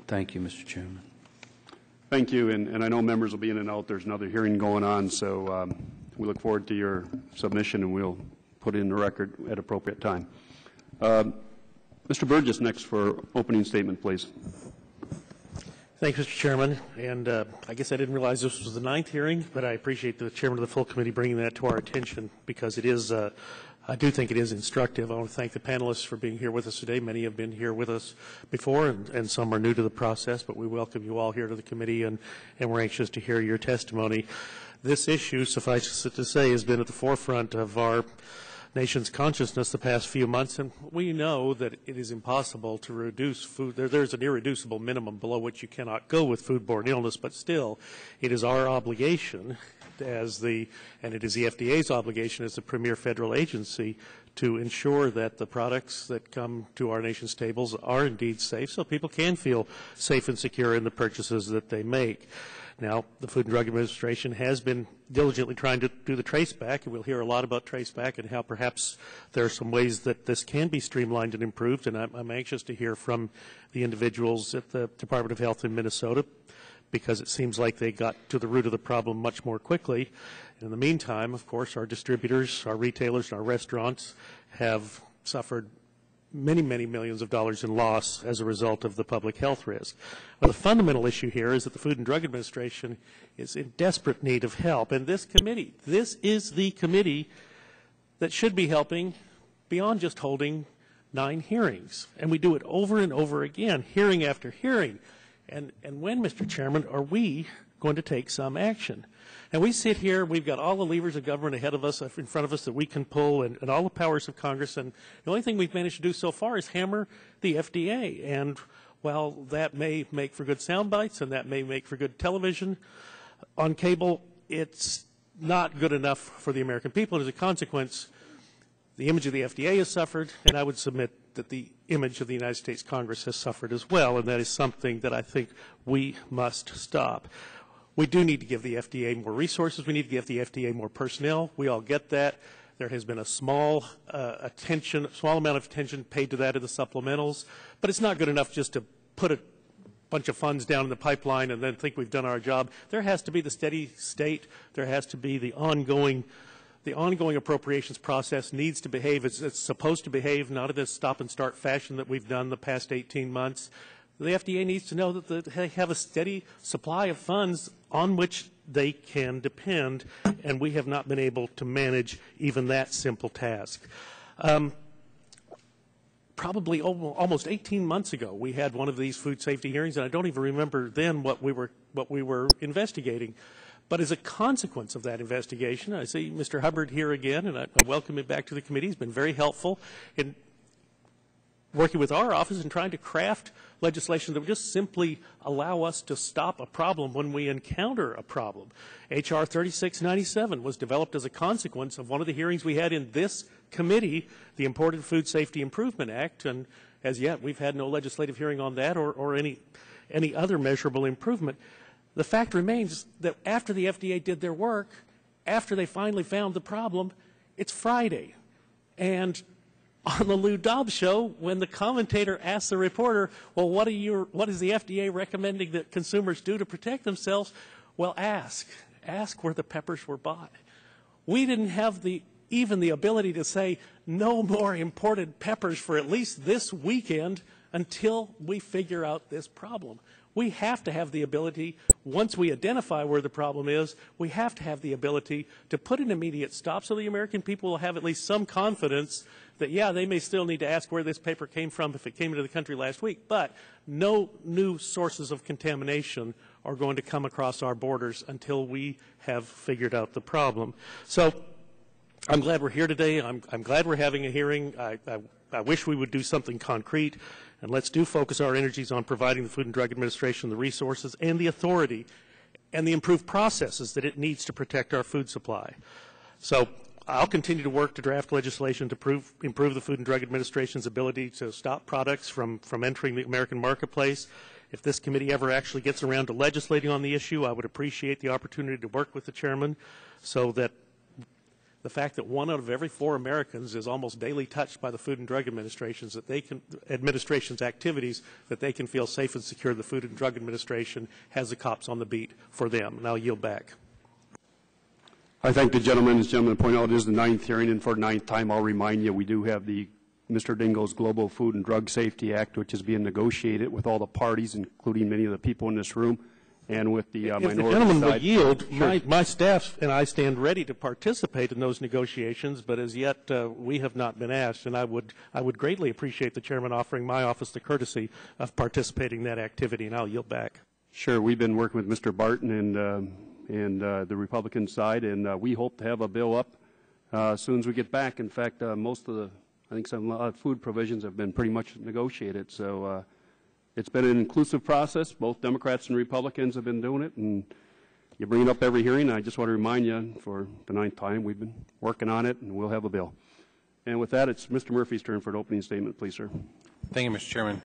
Thank you, Mr. Chairman. Thank you, and I know members will be in and out. There's another hearing going on, so we look forward to your submission, and we'll put it in the record at appropriate time. Mr. Burgess next for opening statement, please. Thanks, Mr. Chairman. And I guess I didn't realize this was the 9th hearing, but I appreciate the chairman of the full committee bringing that to our attention because it is, I do think it is instructive. I want to thank the panelists for being here with us today. Many have been here with us before, and some are new to the process, but we welcome you all here to the committee, and we're anxious to hear your testimony. This issue, suffice it to say, has been at the forefront of our nation's consciousness the past few months, and we know that it is impossible to reduce food. There's an irreducible minimum below which you cannot go with foodborne illness, but still, it is our obligation and it is the FDA's obligation as the premier federal agency to ensure that the products that come to our nation's tables are indeed safe so people can feel safe and secure in the purchases that they make. Now, the Food and Drug Administration has been diligently trying to do the traceback, and we'll hear a lot about traceback and how perhaps there are some ways that this can be streamlined and improved, and I'm anxious to hear from the individuals at the Department of Health in Minnesota because it seems like they got to the root of the problem much more quickly. In the meantime, of course, our distributors, our retailers, and our restaurants have suffered many, many millions of dollars in loss as a result of the public health risk. Well, the fundamental issue here is that the Food and Drug Administration is in desperate need of help. And this is the committee that should be helping beyond just holding 9 hearings. And we do it over and over again, hearing after hearing. And when, Mr. Chairman, are we going to take some action? And we sit here, we've got all the levers of government ahead of us, in front of us that we can pull, and all the powers of Congress, and the only thing we've managed to do so far is hammer the FDA. And while that may make for good sound bites and that may make for good television on cable, it's not good enough for the American people. As a consequence, the image of the FDA has suffered, and I would submit that the image of the United States Congress has suffered as well, and that is something that I think we must stop. We do need to give the FDA more resources. We need to give the FDA more personnel. We all get that. There has been a small amount of attention paid to that in the supplementals, but it's not good enough just to put a bunch of funds down in the pipeline and then think we've done our job. There has to be the steady state. There has to be the ongoing appropriations process needs to behave as it's supposed to behave, not in this stop-and-start fashion that we've done the past 18 months. The FDA needs to know that they have a steady supply of funds on which they can depend, and we have not been able to manage even that simple task. Probably almost 18 months ago, we had one of these food safety hearings, and I don't even remember then what we were investigating. But as a consequence of that investigation, I see Mr. Hubbard here again, and I welcome him back to the committee. He's been very helpful in working with our office and trying to craft legislation that would just simply allow us to stop a problem when we encounter a problem. H.R. 3697 was developed as a consequence of one of the hearings we had in this committee, the Imported Food Safety Improvement Act, and as yet we've had no legislative hearing on that or any other measurable improvement. The fact remains that after the FDA did their work, after they finally found the problem, it's Friday. And on the Lou Dobbs show, when the commentator asked the reporter, well, what is the FDA recommending that consumers do to protect themselves? Well, ask where the peppers were bought. We didn't have even the ability to say no more imported peppers for at least this weekend until we figure out this problem. We have to have the ability, once we identify where the problem is, we have to have the ability to put an immediate stop so the American people will have at least some confidence that, yeah, they may still need to ask where this paper came from if it came into the country last week, but no new sources of contamination are going to come across our borders until we have figured out the problem. So I'm glad we're here today. I'm glad we're having a hearing. I wish we would do something concrete. And let's focus our energies on providing the Food and Drug Administration the resources and the authority and the improved processes that it needs to protect our food supply. So I'll continue to work to draft legislation to improve the Food and Drug Administration's ability to stop products from entering the American marketplace. If this committee ever actually gets around to legislating on the issue, I would appreciate the opportunity to work with the chairman so that the fact that 1 out of every 4 Americans is almost daily touched by the Food and Drug Administration's activities, that they can feel safe and secure the Food and Drug Administration has the cops on the beat for them. And I'll yield back. I thank the gentleman. As the gentleman pointed out, it is the 9th hearing, and for the 9th time, I'll remind you, we do have the Mr. Dingell's Global Food and Drug Safety Act, which is being negotiated with all the parties, including many of the people in this room, and with the minority side. If the gentleman would yield, sure. My staff and I stand ready to participate in those negotiations, but as yet we have not been asked, and I would greatly appreciate the chairman offering my office the courtesy of participating in that activity, and I'll yield back. Sure. We've been working with Mr. Barton and the Republican side, and we hope to have a bill up as soon as we get back. In fact, most of the, I think some food provisions have been pretty much negotiated, so it's been an inclusive process. Both Democrats and Republicans have been doing it, and you bring it up every hearing. I just want to remind you, for the 9th time, we've been working on it, and we'll have a bill. And with that, it's Mr. Murphy's turn for an opening statement, please, sir. Thank you, Mr. Chairman.